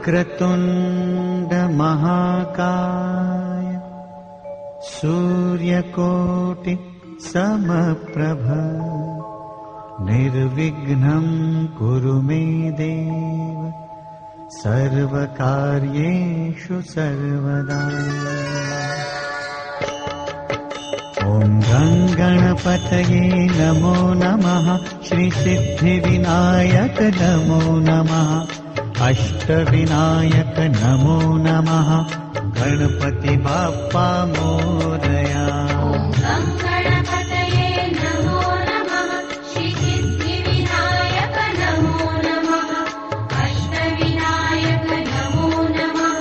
वक्रतुण्ड महाकाय सूर्यकोटि समप्रभ निर्विघ्नं कुरु मे देव सर्वकार्येषु सर्वदा। ॐ गणपतये नमो नमः। श्री सिद्धिविनायक नमो नमः। अष्टविनायक नमो नमः। गणपति बाप्पा मोरया। गणपतये नमो नमः। श्री सिद्धिविनायक नमो नमः। अष्टविनायक नमो नमः।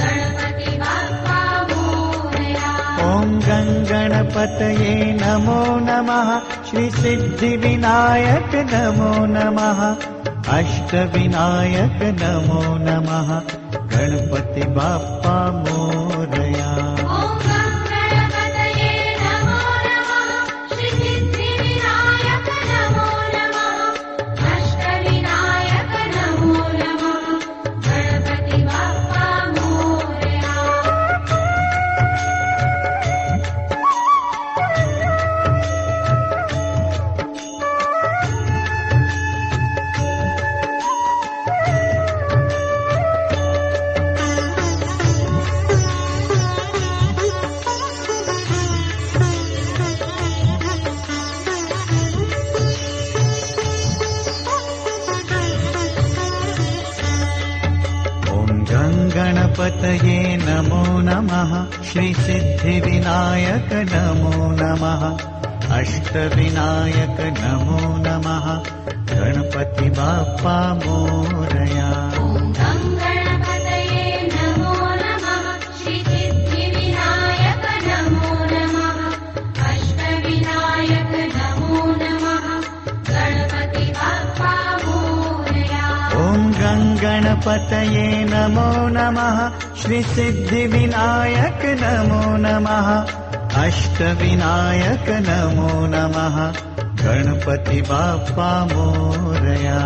गणपति बाप्पा मोरया। ॐ गणपतये नमो नमः। श्री सिद्धिविनायक नमो नमः। अष्टविनायक नमो नमः। गणपति बाप्पा मोरया। गणपतये नमो नमः। श्री सिद्धिविनायक नमो नमः। अष्टविनायक नमो नमः। गणपति बाप्पा मोरया। गणपतये नमो नमः। श्री सिद्धिविनायक नमो नमः। अष्टविनायक नमो नमः। गणपति बाप्पा मोरया। गणपतये नमो नमः। श्री सिद्धिविनायक नमो नमः। अष्टविनायक नमो नमः। गणपति बाप्पा मोरया। ॐ गणपतये नमो नमः। श्री सिद्धिविनायक नमो नमः। अष्टविनायक नमो नमः। गणपति बाप्पा मोरया।